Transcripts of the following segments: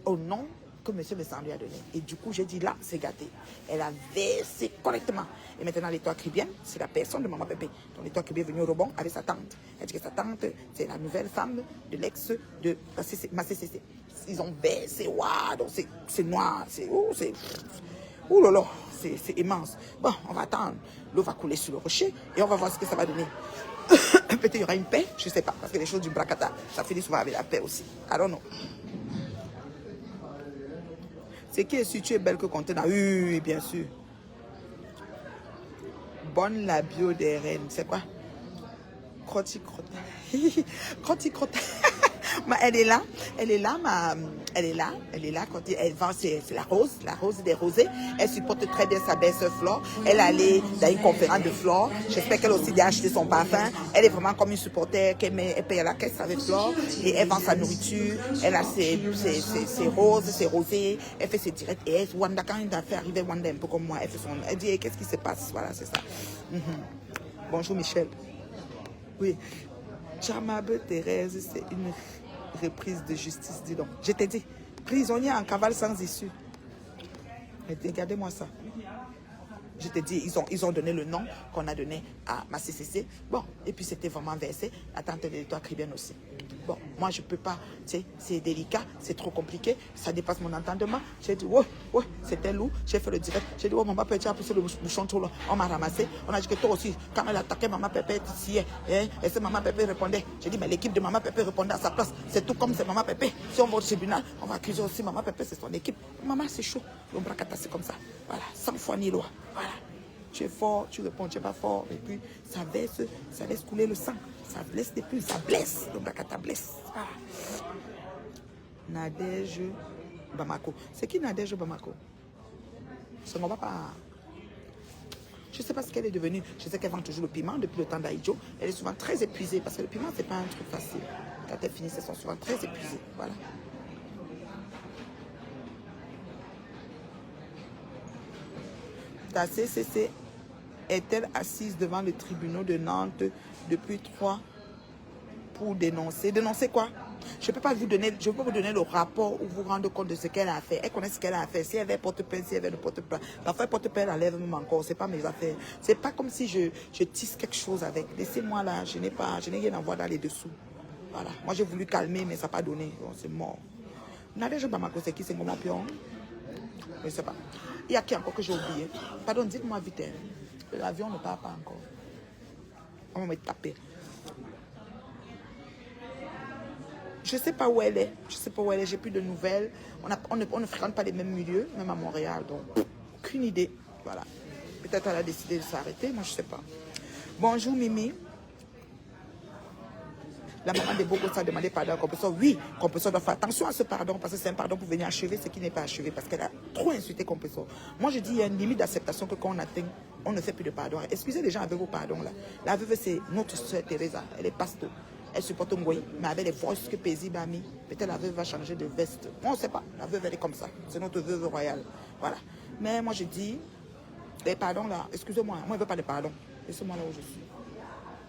au nom que M. Vincent lui a donné. Et du coup, j'ai dit là, c'est gâté. Elle a versé correctement. Et maintenant, l'étoile cribienne, c'est la personne de Maman Pépé. Donc, l'étoile cribienne est venue au rebond avec sa tante. Elle dit que sa tante, c'est la nouvelle femme de l'ex de ma CCC. Ils ont versé, waouh, donc c'est noir, c'est ouh là là, c'est immense. Bon, on va attendre. L'eau va couler sur le rocher et on va voir ce que ça va donner. Peut-être qu'il y aura une paix, je ne sais pas, parce que les choses du bracata, ça finit souvent avec la paix aussi. I don't know. C'est qui est sûr, tu es belle que contenant. Oui, bien sûr. Bonne la bio des reines. C'est quoi? Crotti-crotti. Crotti-crotti. Elle est là, elle est là, quand elle vend, c'est la rose des rosés. Elle supporte très bien sa belle-sœur Flore. Elle est allée dans une conférence de Flore. J'espère qu'elle aussi a acheté son parfum. Elle est vraiment comme une supporter, elle paye à la caisse avec Flore et elle vend sa nourriture. Elle a ses roses, ses rosés. Elle fait ses directs et elle, Wanda, quand elle a fait arriver Wanda un peu comme moi, elle dit, qu'est-ce qui se passe? Voilà, c'est ça. Bonjour Michel. Oui. Chamabe Thérèse, c'est une reprise de justice, dis donc. Je t'ai dit, prisonnier en cavale sans issue. Regardez-moi ça. Je te dis, ils ont donné le nom qu'on a donné à ma CCC. Bon, et puis c'était vraiment versé. La tante de l'étoile cribienne aussi. Bon, moi je peux pas, tu sais, c'est délicat, c'est trop compliqué, ça dépasse mon entendement. J'ai dit, ouais, c'était lourd. J'ai fait le direct. J'ai dit, maman Pépé, tu as poussé le bouchon trop loin. On m'a ramassé. On a dit que toi aussi, quand elle attaquait Maman Pépé, ici, et c'est Maman Pépé répondait. J'ai dit, mais l'équipe de Maman Pépé répondait à sa place. C'est tout comme c'est Maman Pépé. Si on va au tribunal, on va accuser aussi Maman Pépé, c'est son équipe. Maman, c'est chaud. Le bracata, c'est comme ça. Voilà, sans foi ni loi. Voilà. Tu es fort, tu réponds, tu n'es pas fort. Et puis, ça laisse couler le sang. Ça blesse des plus, ça blesse. Le bracata blesse. Ah. Nadège Bamako. C'est qui Nadège Bamako? Ce n'est pas. Je ne sais pas ce qu'elle est devenue. Je sais qu'elle vend toujours le piment depuis le temps d'Aïdjo. Elle est souvent très épuisée parce que le piment, ce n'est pas un truc facile. Quand elle finit, elles sont souvent très épuisées. Voilà. Ta CCC est-elle assise devant le tribunal de Nantes depuis 3 pour dénoncer? Dénoncer quoi? Je ne peux pas vous donner le rapport où vous vous rendez compte de ce qu'elle a fait. Elle connaît ce qu'elle a fait. Si elle avait porte-plainte, si elle avait ne porte plainte. Parfois, porte-plainte, elle lève même encore. Ce n'est pas mes affaires. Ce n'est pas comme si je tisse quelque chose avec. Laissez-moi là, je n'ai rien à voir dans les dessous. Voilà. Moi, j'ai voulu calmer, mais ça n'a pas donné. Bon, c'est mort. Nadège Bamako, c'est qui? C'est Ngoma Pion? Je ne sais pas. Il y a qui encore que j'ai oublié? Pardon, dites-moi vite. L'avion ne part pas encore. On va me taper. Je ne sais pas où elle est. J'ai plus de nouvelles. On ne fréquente pas les mêmes milieux, même à Montréal. Donc, aucune idée. Voilà. Peut-être elle a décidé de s'arrêter. Moi, je ne sais pas. Bonjour, Mimi. La maman de Bogota a demandé pardon à Compessor. Oui, Compessor doit faire attention à ce pardon parce que c'est un pardon pour venir achever ce qui n'est pas achevé parce qu'elle a trop insulté Compessor. Moi, je dis il y a une limite d'acceptation que quand on atteint, on ne fait plus de pardon. Excusez les gens avec vos pardons là. La veuve, c'est notre soeur Teresa. Elle est pasteur. Elle supporte Ngoyi, mais avec les voices que Paisible a mis, peut-être la veuve va changer de veste. On ne sait pas. La veuve, elle est comme ça. C'est notre veuve royale. Voilà. Mais moi, je dis, les pardons là, excusez-moi, moi, je ne veux pas de pardon. Laissez-moi là où je suis.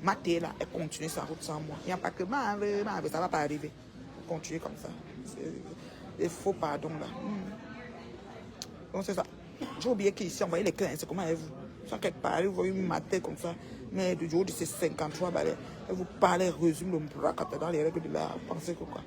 Mathé là, elle continue sa route sans moi. Il n'y a pas que ça ne va pas arriver. Elle continue comme ça. C'est des faux pardons là. Donc c'est ça. J'ai oublié qu'ici, on voyait les 15, c'est comment elle vous. Sans quelque part, vous voyez Mathé comme ça. Mais du jour de ces 53 balais, elle vous parle, elle résume le bracata dans les règles de la pensée que quoi.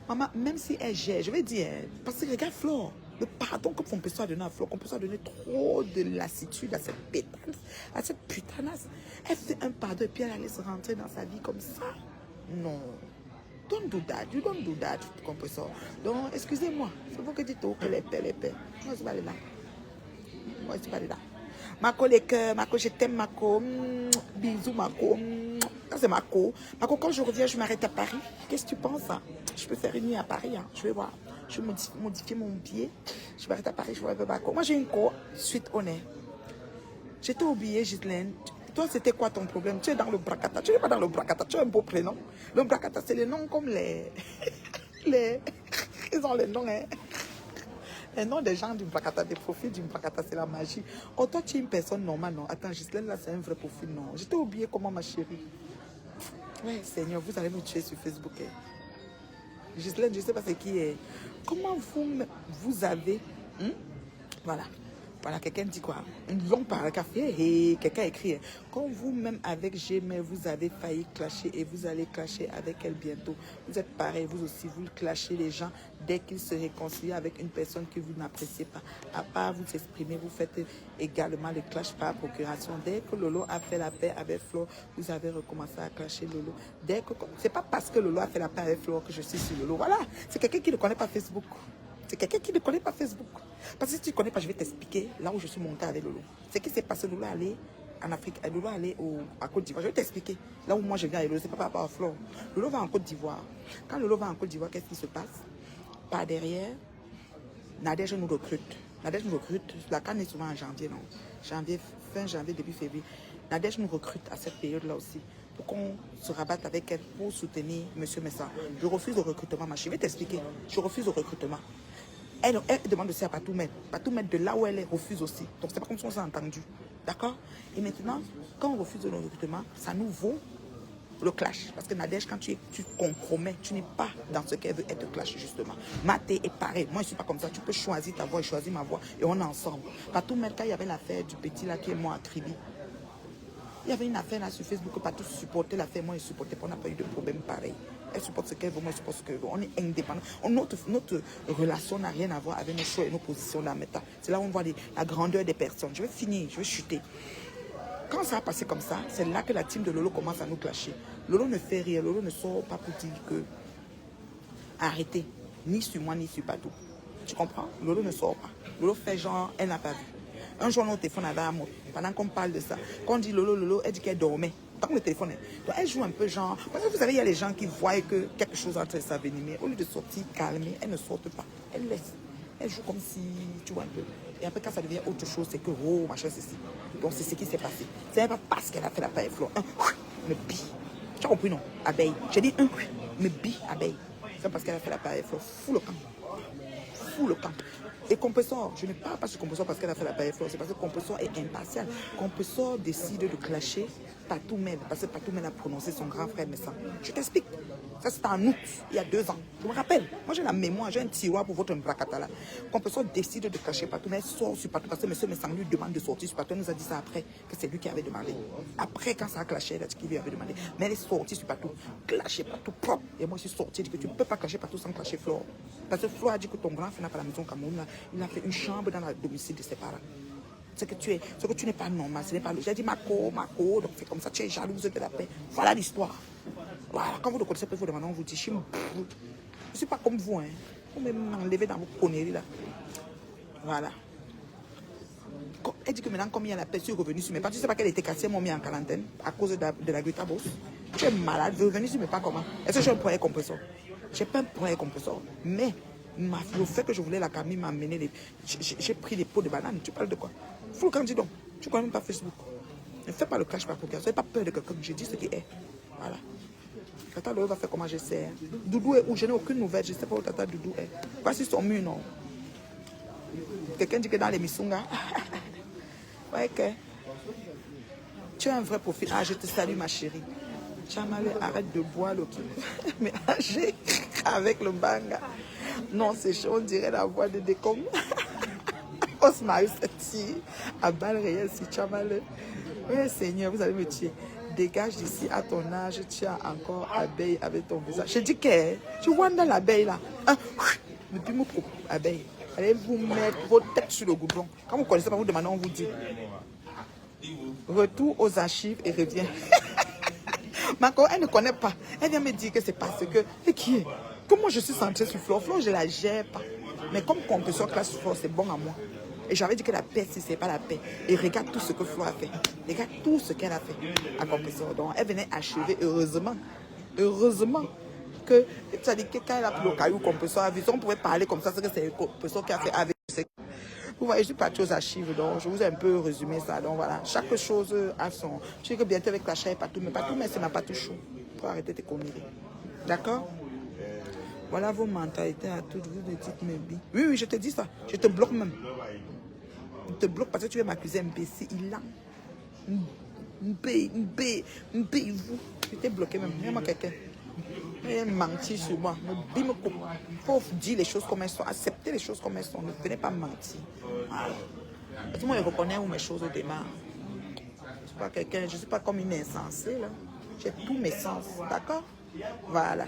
Maman, même si elle gère, je vais dire, parce que regarde Flore, le pardon que Compessor a donné à Flore, Compessor a donné trop de lassitude à cette pétasse, à cette putanasse. Elle fait un pardon et puis elle allait se rentrer dans sa vie comme ça. Non. Don't do that. You don't do that, Compessor. Donc, excusez-moi. C'est vous que dites que les pères. Moi, je suis pas là. Moi, je suis pas là. Mako, les cœurs, Mako, je t'aime, Mako. Bisous, Mako. Ça, c'est Mako. Mako, quand je reviens, je m'arrête à Paris. Qu'est-ce que tu penses? Hein? Je peux faire une nuit à Paris. Hein? Je vais voir. Je vais modifier mon billet. Je m'arrête à Paris, je vois un peu Mako. Moi, j'ai une co suite honnête. J'étais oubliée, Ghislaine. Toi, c'était quoi ton problème? Tu es dans le bracata. Tu n'es pas dans le bracata. Tu as un beau prénom. Le bracata, c'est les noms comme les... Ils ont les noms, hein. Les noms des gens du bracata, des profils du bracata, c'est la magie. Oh, toi, tu es une personne normale, non? Attends, Ghislaine, là, c'est un vrai profil, non? J'étais oublié comment, ma chérie. Ouais, Seigneur, vous allez me tuer sur Facebook. Hein. Ghislaine, je ne sais pas c'est qui est. Comment vous avez... Voilà. Voilà, quelqu'un dit quoi? Une longue paragraphe. Et quelqu'un écrit. Quand vous-même avec Gmail, vous avez failli clasher et vous allez clasher avec elle bientôt. Vous êtes pareil, vous aussi, vous clashez les gens dès qu'ils se réconcilient avec une personne que vous n'appréciez pas. À part vous exprimer, vous faites également le clash par procuration. Dès que Lolo a fait la paix avec Flo, vous avez recommencé à clasher Lolo. C'est pas parce que Lolo a fait la paix avec Flo que je suis sur Lolo. Voilà, c'est quelqu'un qui ne connaît pas Facebook. C'est quelqu'un qui ne connaît pas Facebook. Parce que si tu ne connais pas, je vais t'expliquer là où je suis montée avec Lolo. C'est qui s'est passé. Lolo allé en Afrique. Lolo allé à Côte d'Ivoire. Je vais t'expliquer. Là où moi je viens avec Lolo, c'est pas par rapport à Flore. Lolo va en Côte d'Ivoire. Quand Lolo va en Côte d'Ivoire, qu'est-ce qui se passe? Par derrière, Nadège nous recrute. Nadège nous recrute. La canne est souvent en janvier, non? Janvier, fin janvier, début février. Nadège nous recrute à cette période-là aussi. Pour qu'on se rabatte avec elle pour soutenir M. Messa. Je refuse le recrutement, ma chérie. Je vais t'expliquer. Je refuse le recrutement. Elle demande aussi à Patoumède. Patoumède, de là où elle est, refuse aussi. Donc, c'est pas comme si on s'est entendu. D'accord? Et maintenant, quand on refuse le recrutement, ça nous vaut le clash. Parce que Nadège, quand tu compromets, tu n'es pas dans ce qu'elle veut être clash, justement. Maté est pareil. Moi, je ne suis pas comme ça. Tu peux choisir ta voix et choisir ma voix. Et on est ensemble. Patoumède, quand il y avait l'affaire du petit là qui est mort à Tribi, il y avait une affaire là sur Facebook que Patou supportait l'affaire, moi je supportais pas, on n'a pas eu de problème pareil. Elle supporte ce qu'elle veut, moi je supporte ce qu'elle veut. On est indépendants. Notre relation n'a rien à voir avec nos choix et nos positions dans méta. C'est là où on voit la grandeur des personnes. Je vais finir, je vais chuter. Quand ça a passé comme ça, c'est là que la team de Lolo commence à nous clasher. Lolo ne fait rien, Lolo ne sort pas pour dire que arrêtez, ni sur moi ni sur Patou. Tu comprends? Lolo ne sort pas. Lolo fait genre, elle n'a pas vu. Un jour, notre téléphone avait un mot. Pendant qu'on parle de ça, quand on dit Lolo, elle dit qu'elle dormait. Dans le téléphone, donc elle joue un peu genre. Parce que vous savez, il y a les gens qui voient que quelque chose est en train de s'avenir. Au lieu de sortir calmer, elle ne sortent pas. Elle laisse. Elle joue comme si, tu vois un peu. Et après, quand ça devient autre chose, c'est que, oh, machin, c'est ça. Donc, c'est ce qui s'est passé. C'est pas parce qu'elle a fait la paille fleur. Me bille. Tu as compris, non? Abeille. J'ai dit, me bille, abeille. C'est parce qu'elle a fait la paille fleur. Fous le camp. Fous le camp. Et Compressor, je ne parle pas sur Compressor parce qu'elle a fait la paille fleur, c'est parce que Compressor est impartial. Compressor décide de clasher Patoumède, parce que Patoumède a prononcé son grand frère naissant. Je t'explique. Ça, c'était en août, il y a 2 ans. Je me rappelle. Moi, j'ai la mémoire, j'ai un tiroir pour votre bracata là. Compressor décide de clasher Patoumède, sort sur Patou, parce que M. Messang lui demande de sortir sur Patou. Elle nous a dit ça après, que c'est lui qui avait demandé. Après, quand ça a clashé, elle a dit qu'il lui avait demandé. Mais elle est sortie sur Patou, clasher Patou propre. Et moi, je suis sortie, je dis que tu ne peux pas clasher Patou sans clasher Flore. Parce que Flore a dit que ton grand frère n'a pas la maison au Cameroun là. Il a fait une chambre dans le domicile de ses parents. Ce que tu n'es pas normal, ce n'est pas logique. J'ai dit Mako, donc c'est comme ça, tu es jalouse de la paix. Voilà l'histoire. Voilà, quand vous ne connaissez pas, vous demandez, on vous dit, je ne suis pas comme vous, hein. Vous m'enlevez dans vos conneries là. Voilà. Elle dit que maintenant, comme il y a la paix, je suis revenue sur mes pas. Tu ne sais pas qu'elle était cassée, m'ont mis en quarantaine à cause de la Greta Boss. Tu es malade, je suis revenue sur mes pas comment? Est-ce que j'ai un point compresseur? Je n'ai pas un point compresseur, mais le fait que je voulais la Camille m'a amené j'ai pris des pots de bananes. Tu parles de quoi? Faut le candidat. Tu ne connais même pas Facebook. Ne fais pas le clash par procuration. N'aie pas peur de quelqu'un. Je dis ce qui est. Voilà. Tata Lolo va faire comment j'essaie. Doudou est où? Je n'ai aucune nouvelle. Je ne sais pas où Tata Doudou est. Pas si son mur, non. Quelqu'un dit que dans les Missunga. Ouais, que. Tu as un vrai profil. Ah, je te salue, ma chérie. Chamale, arrête de boire le qui. Mais âgé avec le banga. Non, c'est chaud, on dirait la voix de Décom. Osmaïs tire à balles réelles si Chamale. Oui, Seigneur, vous allez me tuer. Dégage d'ici à ton âge, tu as encore abeille avec ton visage. Je dis que tu vois dans l'abeille là. Ne plus me couper, abeille. Allez vous mettre vos têtes sur le goudron. Quand vous ne connaissez pas, vous demandez, on vous dit. Retour aux archives et reviens. Marco, elle ne connaît pas. Elle vient me dire que c'est parce que. Et qui est? Comme moi je suis centrée sur Flore, Flore je la gère pas. Mais comme compresseur classe Flore, c'est bon à moi. Et j'avais dit que la paix, si c'est pas la paix. Et regarde tout ce que Flore a fait. Regarde tout ce qu'elle a fait à compresseur. Donc elle venait achever, heureusement. Heureusement que. Ça dit que quand elle a pris le caillou compresseur, on pouvait parler comme ça, c'est que c'est le compresseur qui a fait avec. Vous voyez, je suis partie aux archives, donc je vous ai un peu résumé ça. Donc voilà, chaque chose a son. Je sais que bientôt avec la chaîne, pas tout, mais c'est ma patte chaud. Pour arrêter tes conneries. D'accord? Voilà vos mentalités à toutes. Vous me dites, mais oui, oui, je te dis ça. Je te bloque même. Je te bloque parce que tu veux m'accuser imbécile. Il a. Vous. Je t'ai bloqué même. Viens-moi quelqu'un. Et mentir sur moi. Il faut dire les choses comme elles sont, accepter les choses comme elles sont. Ne venez pas mentir. Voilà. Tout le monde reconnaît où mes choses au démarre. Je ne suis pas comme une insensée, là. J'ai tous mes sens, d'accord? Voilà.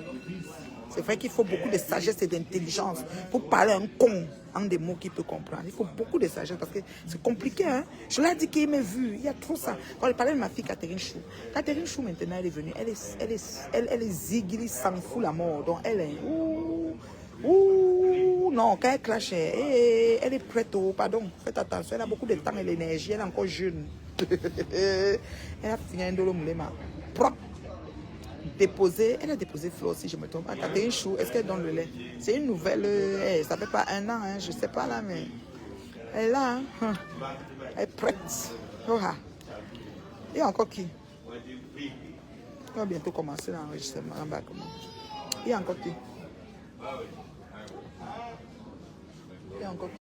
C'est vrai qu'il faut beaucoup de sagesse et d'intelligence pour parler à un con en des mots qu'il peut comprendre. Il faut beaucoup de sagesse parce que c'est compliqué, hein? Je l'ai dit qu'il m'a vu, il y a trop ça. Quand je parlais de ma fille Catherine Chou, Catherine Chou maintenant elle est venue, elle est zigli, s'en fout la mort. Donc elle est... non, quand elle clash, elle est prête au... Pardon, faites attention, elle a beaucoup de temps et l'énergie, elle est encore jeune. Elle a fini un dolo moulema. Propre. Déposé, elle a déposé Flo si je me trompe. Catherine Chou, est-ce qu'elle donne le lait? C'est une nouvelle, ça fait pas un an, hein, je sais pas là, mais elle est là, hein, elle est prête. Oh, ah. Il y a encore qui? On va bientôt commencer l'enregistrement. Il y a encore qui? Il y a encore qui?